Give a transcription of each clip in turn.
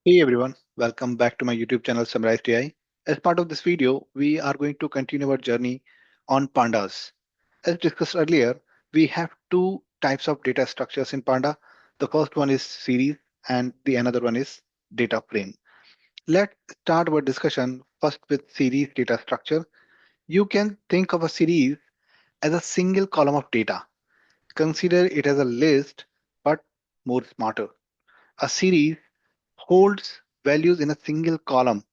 Hey everyone, welcome back to my YouTube channel Summarized AI. As part of this video, we are going to continue our journey on pandas. As discussed earlier, we have two types of data structures in Panda. The first one is series and the another one is data frame. Let's start our discussion first with series data structure. You can think of a series as a single column of data. Consider it as a list, but more smarter. A series holds values in a single column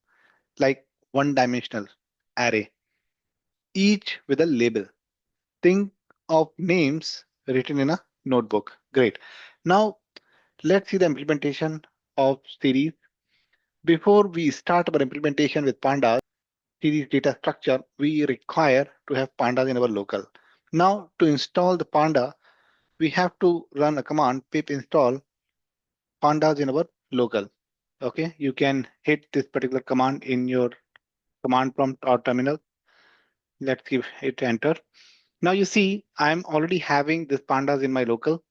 like one dimensional array, each with a label. Think of names written in a notebook. Great. Now let's see the implementation of series. Before we start our implementation with pandas, series data structure, we require to have pandas in our local. Now to install the panda, we have to run a command pip install pandas in our local. Okay, you can hit this particular command in your command prompt or terminal. Let's give it enter. Now you see I'm already having this pandas in my local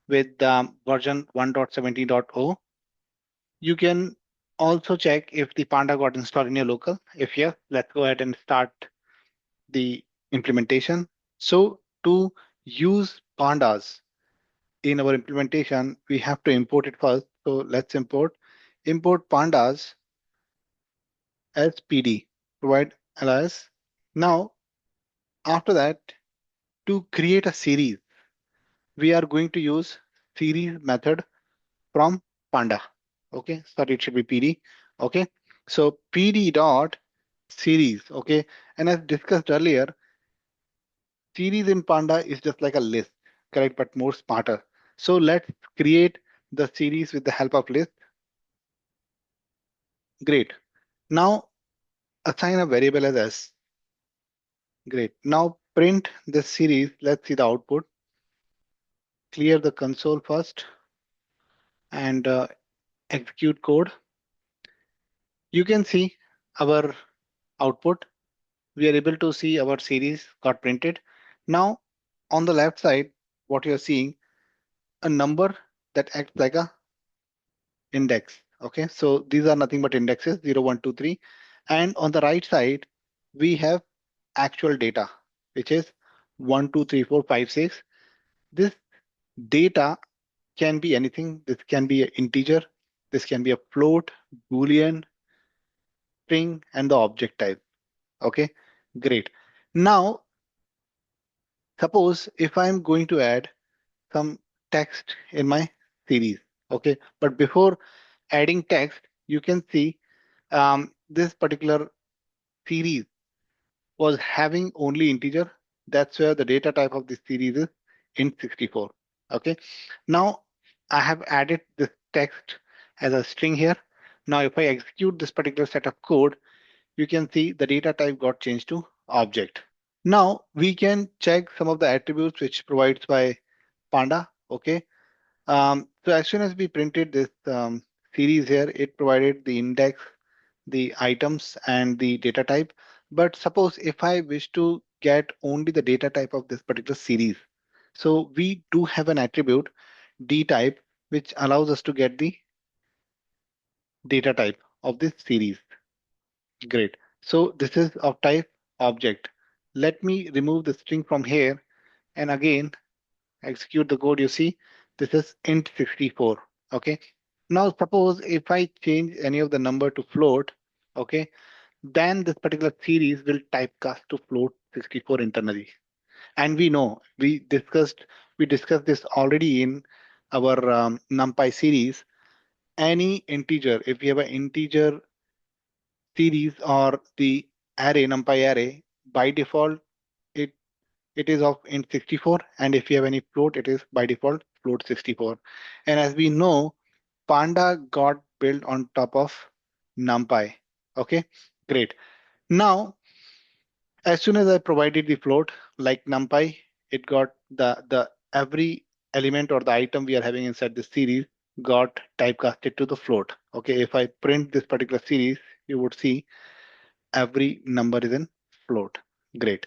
with version 1.17.0. You can also check if the panda got installed in your local. If yes, let's go ahead and start the implementation. So to use pandas in our implementation, we have to import it first. So let's import pandas as PD, provide alias. Now after that, to create a series, we are going to use series method from Panda. Okay, sorry, it should be PD. Okay, so PD dot series. Okay, and as discussed earlier, series in Panda is just like a list, correct, but more smarter. So let's create the series with the help of list. Great. Now assign a variable as s. Great. Now print this series. Let's see the output. Clear the console first and execute code. You can see our output. We are able to see our series got printed. Now, on the left side, what you're seeing, a number that acts like a index. Okay, so these are nothing but indexes 0, 1, 2, 3. And on the right side, we have actual data, which is 1, 2, 3, 4, 5, 6. This data can be anything. This can be an integer. This can be a float, Boolean, string, and the object type. Okay, great. Now, suppose if I'm going to add some text in my series. Okay, but before adding text, you can see this particular series was having only integer. That's where the data type of this series is int64. Okay, now I have added this text as a string here. Now if I execute this particular set of code, you can see the data type got changed to object. Now we can check some of the attributes which provides by Panda. Okay, so as soon as we printed this series here, it provided the index, the items, and the data type. But suppose if I wish to get only the data type of this particular series, so we do have an attribute d type which allows us to get the data type of this series. Great. So this is of type object. Let me remove the string from here and again execute the code. You see, this is int64. Okay. Now suppose if I change any of the number to float, okay, then this particular series will typecast to float 64 internally. And we know we discussed this already in our NumPy series. Any integer, if we have an integer series or the array, NumPy array, by default it it is of int 64, and if you have any float, it is by default float 64. And as we know, Panda got built on top of NumPy. Okay, great. Now, as soon as I provided the float like NumPy, it got the every element or the item we are having inside the series got typecasted to the float. Okay, if I print this particular series, you would see every number is in float. Great.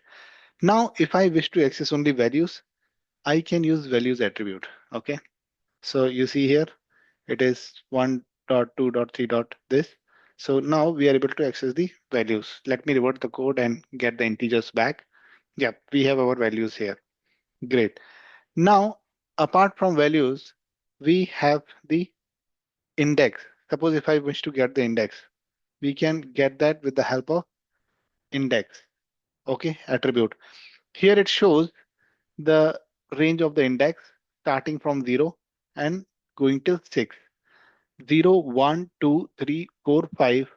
Now, if I wish to access only values, I can use values attribute. Okay, so you see here it is 1, dot 2 dot 3 dot this. So now we are able to access the values. Let me revert the code and get the integers back. Yep, we have our values here. Great. Now, apart from values, we have the index. Suppose if I wish to get the index, we can get that with the help of index. Okay, attribute. Here it shows the range of the index starting from 0 and going till 6. 0, 1, 2, 3, 4, 5.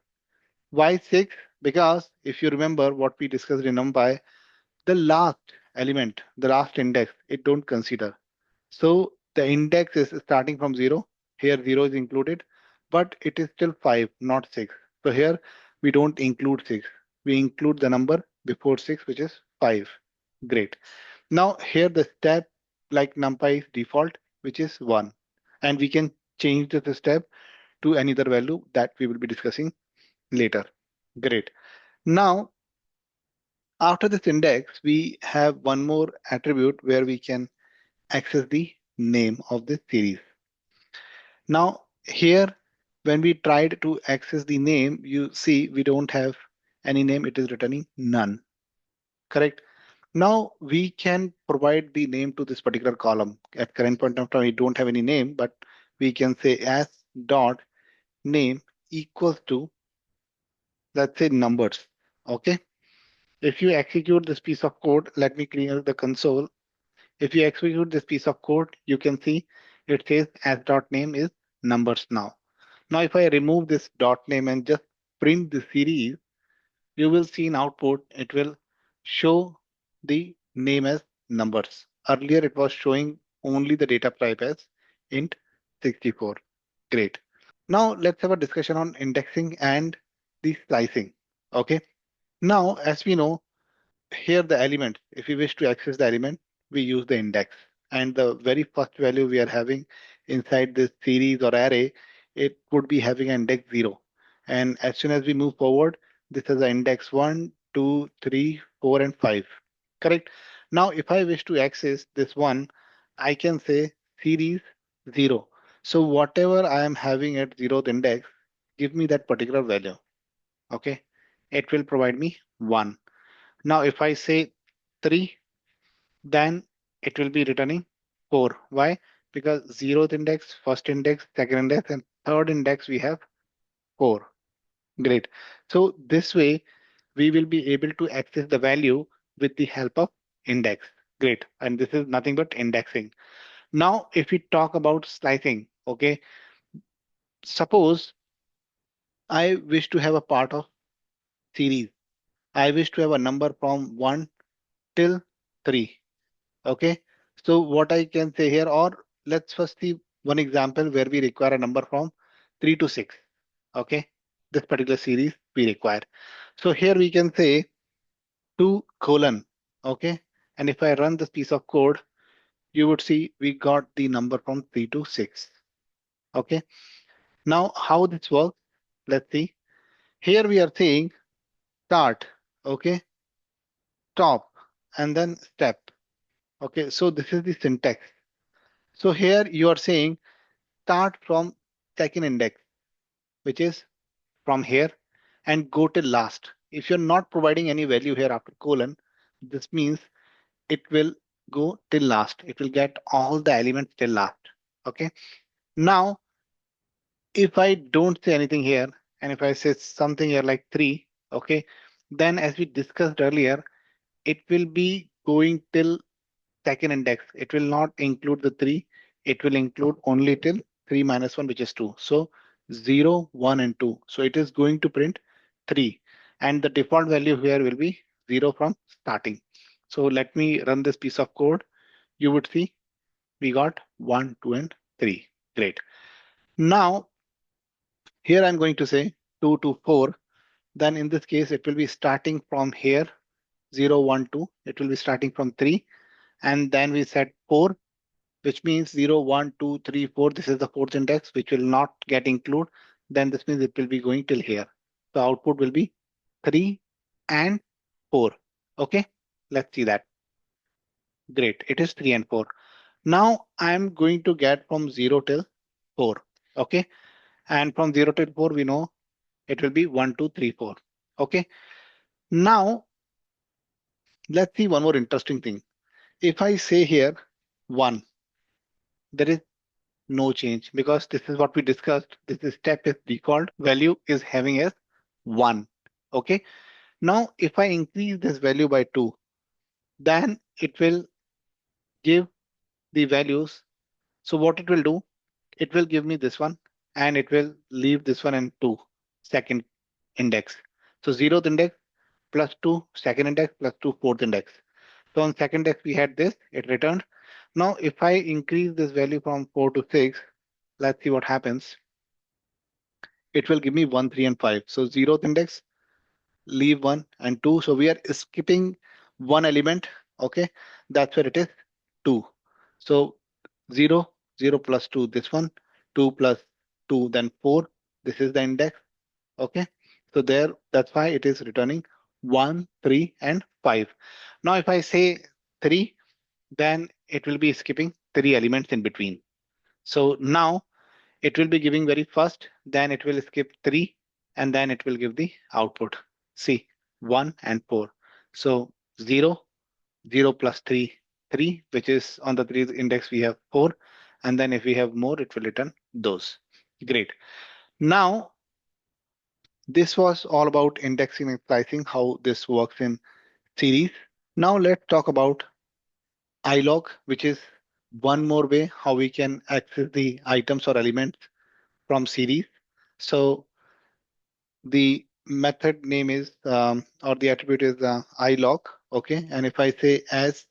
Why 6? Because if you remember what we discussed in NumPy, the last element, the last index, it don't consider. So the index is starting from 0. Here 0 is included, but it is still 5, not 6. So here we don't include 6. We include the number before 6, which is 5. Great. Now here the step like NumPy is default, which is 1. And we can change the step to any other value that we will be discussing later. Great. Now, after this index, we have one more attribute where we can access the name of this series. Now, here, when we tried to access the name, you see we don't have any name. It is returning none. Correct? Now, we can provide the name to this particular column. At current point of time, we don't have any name, but we can say as dot name equals to, let's say, numbers. Okay. If you execute this piece of code, let me clear the console. If you execute this piece of code, you can see it says as dot name is numbers now. Now, if I remove this dot name and just print the series, you will see in output, it will show the name as numbers. Earlier, it was showing only the data type as int 64. Great. Now, let's have a discussion on indexing and the slicing. Okay. Now, as we know, here the element, if we wish to access the element, we use the index. And the very first value we are having inside this series or array, it would be having an index 0. And as soon as we move forward, this is the index 1, 2, 3, 4, and 5. Correct? Now, if I wish to access this one, I can say series 0. So whatever I am having at 0th index, give me that particular value. Okay? It will provide me 1. Now, if I say 3, then it will be returning 4. Why? Because 0th index, first index, second index, and third index we have 4. Great. So this way, we will be able to access the value with the help of index. Great. And this is nothing but indexing. Now, if we talk about slicing, okay, suppose I wish to have a part of series. I wish to have a number from 1 till 3. Okay, so what I can say here, or let's first see one example where we require a number from 3 to 6. Okay, this particular series we require. So here we can say 2 colon. Okay, and if I run this piece of code, you would see we got the number from 3 to 6. Okay, now how this works, let's see. Here we are saying start, okay, stop, and then step. Okay, so this is the syntax. So here you are saying start from second index, which is from here, and go till last. If you're not providing any value here after colon, this means it will go till last. It will get all the elements till last. Okay. Now, if I don't say anything here, and if I say something here like 3, okay, then as we discussed earlier, it will be going till second index. It will not include the 3. It will include only till 3 minus 1, which is 2. So 0, 1, and 2. So it is going to print 3. And the default value here will be 0 from starting. So let me run this piece of code. You would see we got 1, 2, and 3. Great. Now, here I'm going to say 2 to 4. Then in this case, it will be starting from here 0, 1, 2. It will be starting from 3. And then we set 4, which means 0, 1, 2, 3, 4. This is the fourth index, which will not get include. Then this means it will be going till here. The output will be 3 and 4. Okay, let's see that. Great, it is 3 and 4. Now I'm going to get from 0 till 4. Okay, And from 0 till 4, we know it will be 1, 2, 3, 4. Okay. Now, let's see one more interesting thing. If I say here 1, there is no change because this is what we discussed. This is step is default value is having as 1. Okay. Now, if I increase this value by 2, then it will give the values. So what it will do, it will give me this one and it will leave this one and 2 second index. So zeroth index plus 2 second index plus 2 fourth index. So on second index we had this, it returned. Now if I increase this value from 4 to 6, let's see what happens. It will give me 1, 3 and 5. So zeroth index, leave 1 and 2. So we are skipping one element. Okay, that's where it is 2. So 0, 0 plus 2, this one, 2 plus 2, then 4. This is the index. Okay, so there, that's why it is returning 1, 3 and 5. Now if I say 3, then it will be skipping 3 elements in between. So now it will be giving very first, then it will skip 3, and then it will give the output. See, 1 and 4. So 0, 0 plus 3, 3, which is on the 3 index we have 4. And then if we have more, it will return those. Great. Now, this was all about indexing and slicing, how this works in series. Now let's talk about ilog, which is one more way how we can access the items or elements from series. So the method name is or the attribute is ilog. Okay, and if I say as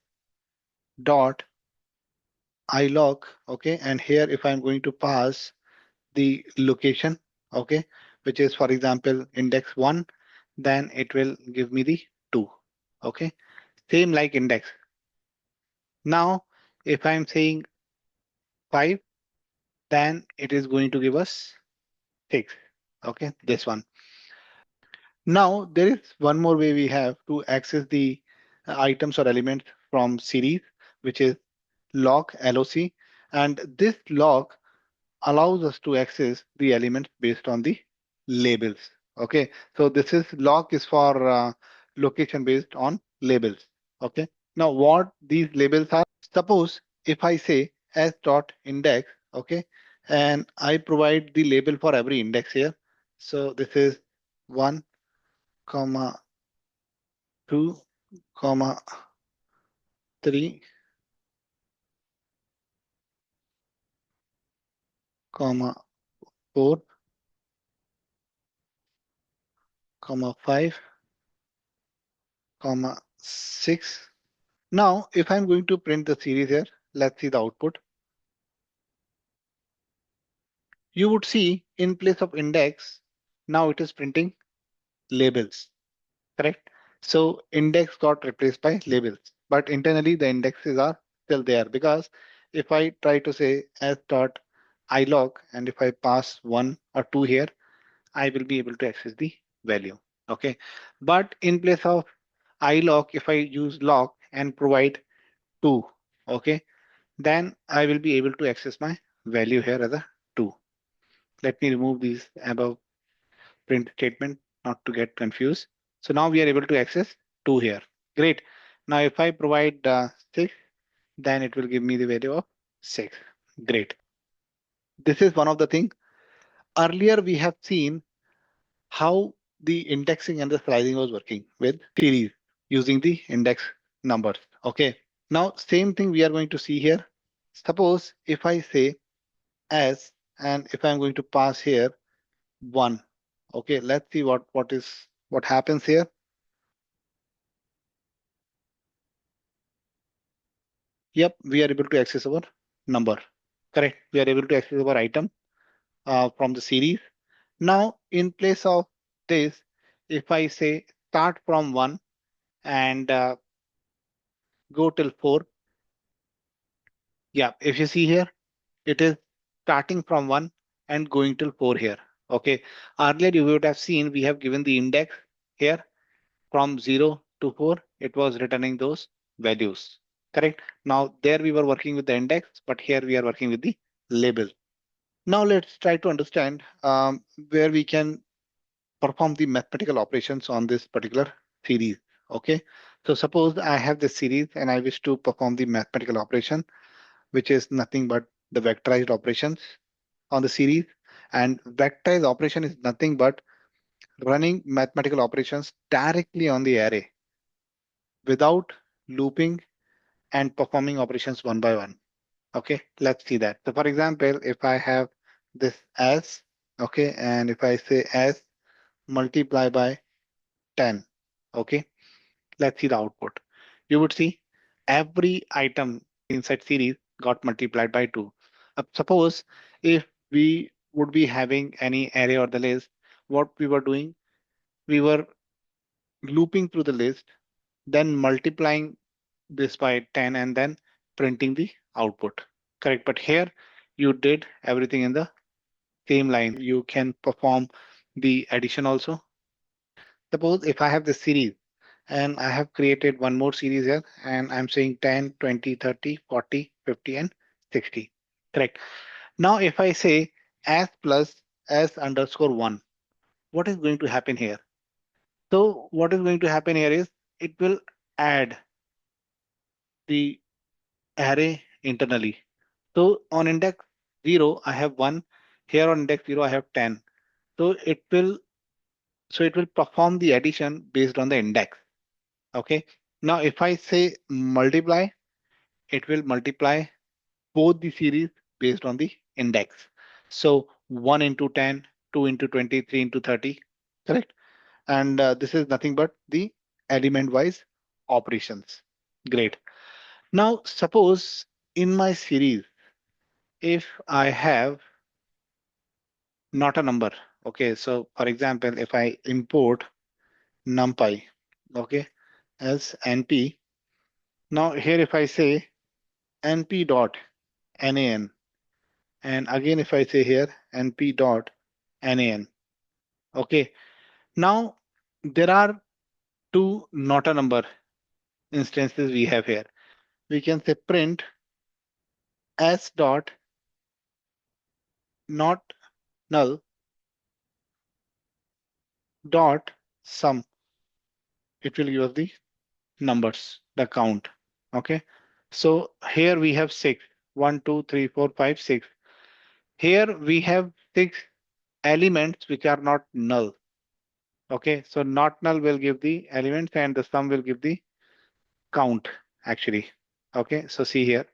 dot ilog, okay, and here if I'm going to pass the location, okay, which is for example index 1, then it will give me the 2. Okay, same like index. Now if I'm saying 5, then it is going to give us 6. Okay, this one. Now there is one more way we have to access the items or elements from series, which is lock, LOC, and this lock allows us to access the elements based on the labels. Okay, so this is lock is for location based on labels. Okay, now what these labels are? Suppose if I say s dot index, okay, and I provide the label for every index here. So this is 1, comma 2, comma 3, comma 4, comma 5, comma 6. Now, if I'm going to print the series here, let's see the output. You would see in place of index, now it is printing labels, correct? So index got replaced by labels, but internally the indexes are still there because if I try to say s dot ilog and if I pass 1 or 2 here, I will be able to access the value. Okay, but in place of ilog, if I use log and provide 2, okay, then I will be able to access my value here as a 2. Let me remove these above print statement not to get confused. So now we are able to access 2 here. Great. Now if I provide 6, then it will give me the value of 6. Great. This is one of the things. Earlier we have seen how the indexing and the slicing was working with series using the index numbers. Okay. Now same thing we are going to see here. Suppose if I say as and if I'm going to pass here 1. Okay, let's see what happens here. Yep, we are able to access our number. Correct. We are able to access our item from the series. Now, in place of this, if I say start from 1 and go till 4, yeah, if you see here, it is starting from 1 and going till 4 here. Okay. Earlier, you would have seen we have given the index here from 0 to 4, it was returning those values. Correct. Now there we were working with the index, but here we are working with the label. Now let's try to understand where we can perform the mathematical operations on this particular series. Okay, so suppose I have this series and I wish to perform the mathematical operation, which is nothing but the vectorized operations on the series. And vectorized operation is nothing but running mathematical operations directly on the array without looping and performing operations one by one. Okay, let's see that. So for example, if I have this as, okay, and if I say as multiply by 10, okay, let's see the output. You would see every item inside series got multiplied by 2. Suppose if we would be having any array or the list, what we were doing, we were looping through the list, then multiplying this by 10 and then printing the output. Correct. But here you did everything in the same line. You can perform the addition also. Suppose if I have this series and I have created one more series here and I'm saying 10, 20, 30, 40, 50 and 60. Correct. Now if I say s plus s underscore 1, what is going to happen here? So what is going to happen here is it will add the array internally. So on index 0, I have 1. Here on index 0, I have 10. So it will perform the addition based on the index. Okay. Now if I say multiply, it will multiply both the series based on the index. So 1 into 10, 2 into 20, 3 into 30. Correct. And this is nothing but the element wise operations. Great. Now suppose in my series, if I have not a number. Okay, so for example, if I import numpy, okay, as np, now here if I say np dot nan, and again if I say here np dot nan, okay, now there are two not a number instances we have here. We can say print s dot not null dot sum. It will give us the numbers, the count. Okay. So here we have six. 1, 2, 3, 4, 5, 6. Here we have six elements which are not null. Okay. So not null will give the elements and the sum will give the count actually. Okay. So see here.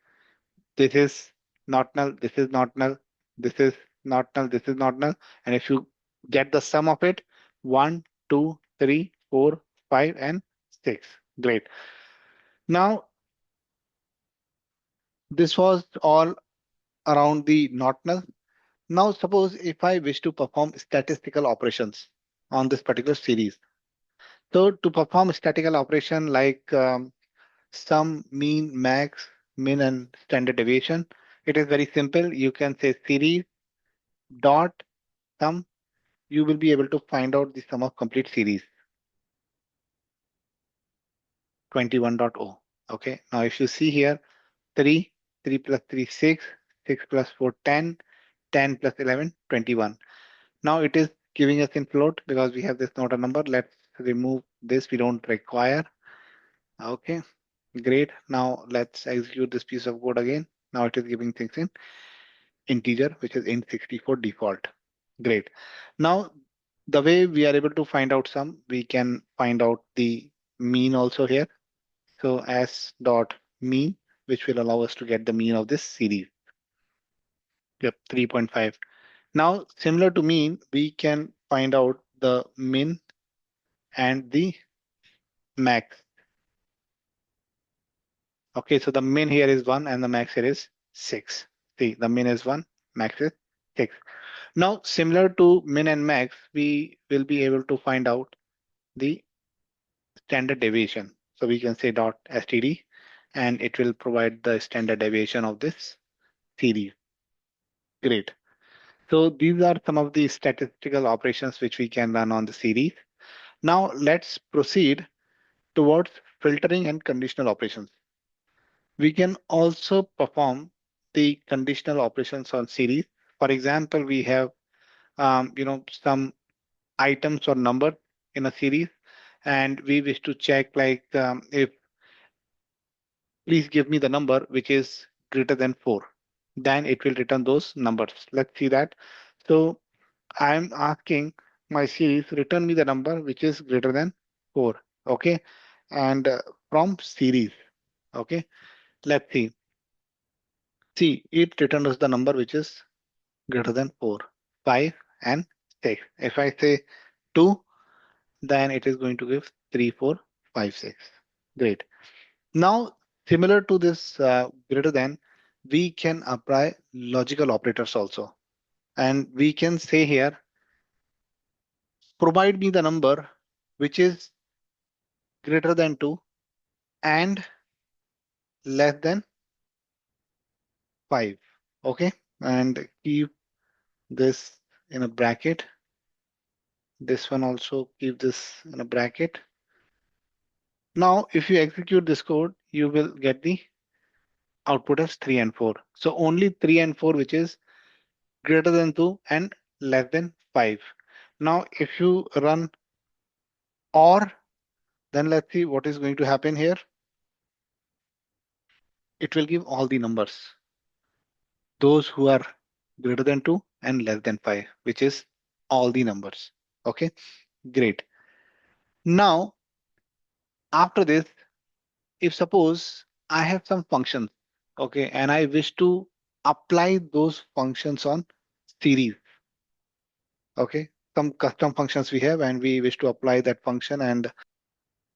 This is not null. This is not null. This is not null. This is not null. And if you get the sum of it, 1, 2, 3, 4, 5, and 6. Great. Now this was all around the not null. Now, suppose if I wish to perform statistical operations on this particular series. So to perform statistical operation like sum, mean, max, min, and standard deviation, it is very simple. You can say series dot sum. You will be able to find out the sum of complete series 21.0. Okay. Now, if you see here, 3, 3 plus 3, 6, 6 plus 4, 10, 10 plus 11, 21. Now it is giving us in float because we have this not a number. Let's remove this. We don't require. Okay, great. Now let's execute this piece of code again. Now it is giving things in integer, which is int64 default. Great. Now the way we are able to find out sum, we can find out the mean also here. So s dot mean, which will allow us to get the mean of this series. Yep, 3.5. Now, similar to mean, we can find out the min and the max. Okay, so the min here is 1 and the max here is 6. See, the min is 1, max is 6. Now, similar to min and max, we will be able to find out the standard deviation. So we can say dot std and it will provide the standard deviation of this series. Great. So these are some of the statistical operations which we can run on the series. Now let's proceed towards filtering and conditional operations. We can also perform the conditional operations on series. For example, we have some items or number in a series, and we wish to check like if please give me the number which is greater than 4, then it will return those numbers. Let's see that. So I'm asking my series return me the number which is greater than 4. Okay, and from series. Okay, let's see. See, it returns the number which is greater than 4, 5, and 6. If I say 2, then it is going to give 3, 4, 5, 6. Great. Now, similar to this greater than, we can apply logical operators also. And we can say here, provide me the number which is greater than 2 and less than 5. Okay. And keep this in a bracket. This one also keep this in a bracket. Now, if you execute this code, you will get the output as 3 and 4. So only 3 and 4, which is greater than 2 and less than 5. Now, if you run OR, then let's see what is going to happen here. It will give all the numbers, those who are greater than 2 and less than 5, which is all the numbers. Okay, great. Now, after this, if suppose I have some functions, okay, and I wish to apply those functions on series, okay, some custom functions we have, and we wish to apply that function and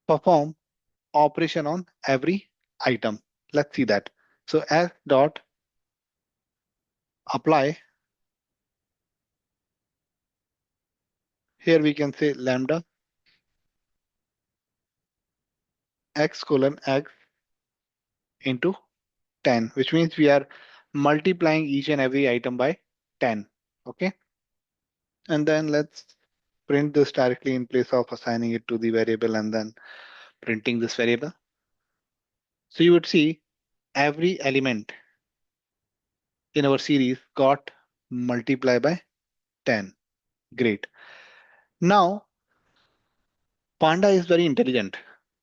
perform operation on every item. Let's see that. So s dot apply, here we can say lambda x colon x into 10, which means we are multiplying each and every item by 10. Okay. And then let's print this directly in place of assigning it to the variable and then printing this variable. So you would see every element in our series got multiplied by 10. Great. Now, Panda is very intelligent.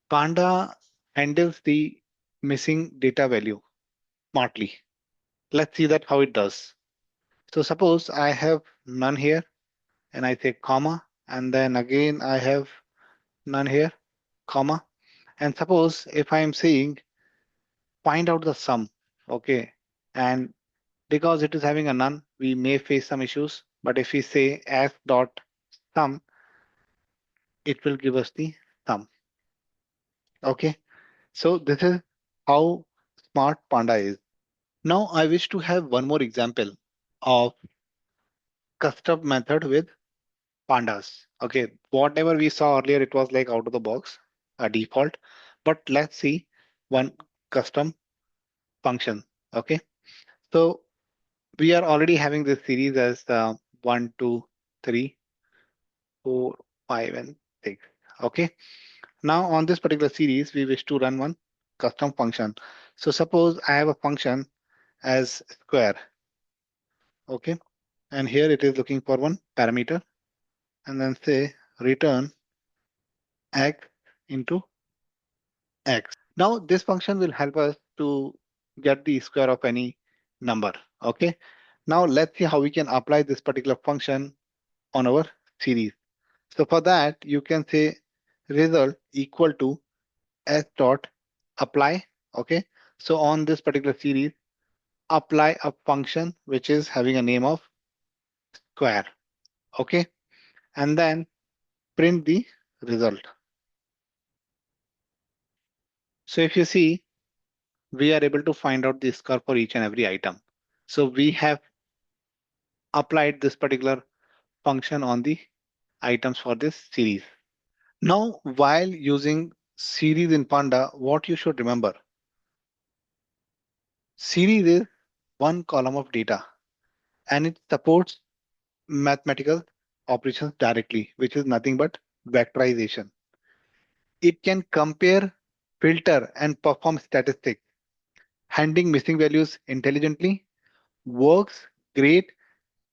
Panda handles the missing data value smartly. Let's see that how it does. So suppose I have none here and I say comma, and then again I have none here, comma. And suppose if I am saying find out the sum, okay, and because it is having a none, we may face some issues. But if we say s dot sum, it will give us the sum. Okay, so this is how smart Panda is. Now I wish to have one more example of custom method with Pandas. Okay, whatever we saw earlier, it was like out of the box, a default. But let's see one custom function. Okay, so we are already having this series as 1, 2, 3, 4, 5, and 6. Okay, now on this particular series, we wish to run one custom function. So suppose I have a function as square. Okay, and here it is looking for one parameter and then say return x into x. Now this function will help us to get the square of any number. Okay. Now let's see how we can apply this particular function on our series. So for that, you can say result equal to s dot apply. Okay. So on this particular series, apply a function which is having a name of square. Okay. And then print the result. So if you see, we are able to find out the score for each and every item. So we have applied this particular function on the items for this series. Now, while using series in Panda, what you should remember, series is one column of data and it supports mathematical operations directly, which is nothing but vectorization. It can compare, filter, and perform statistics, handling missing values intelligently, works great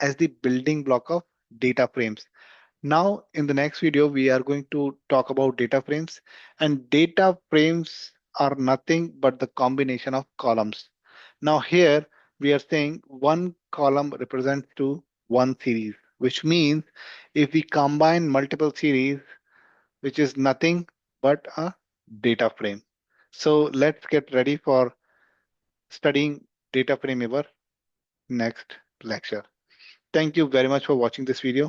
as the building block of data frames. Now, in the next video, we are going to talk about data frames, and data frames are nothing but the combination of columns. Now, here we are saying one column represents to one series, which means if we combine multiple series, which is nothing but a data frame. So let's get ready for studying data frame in our next lecture. Thank you very much for watching this video.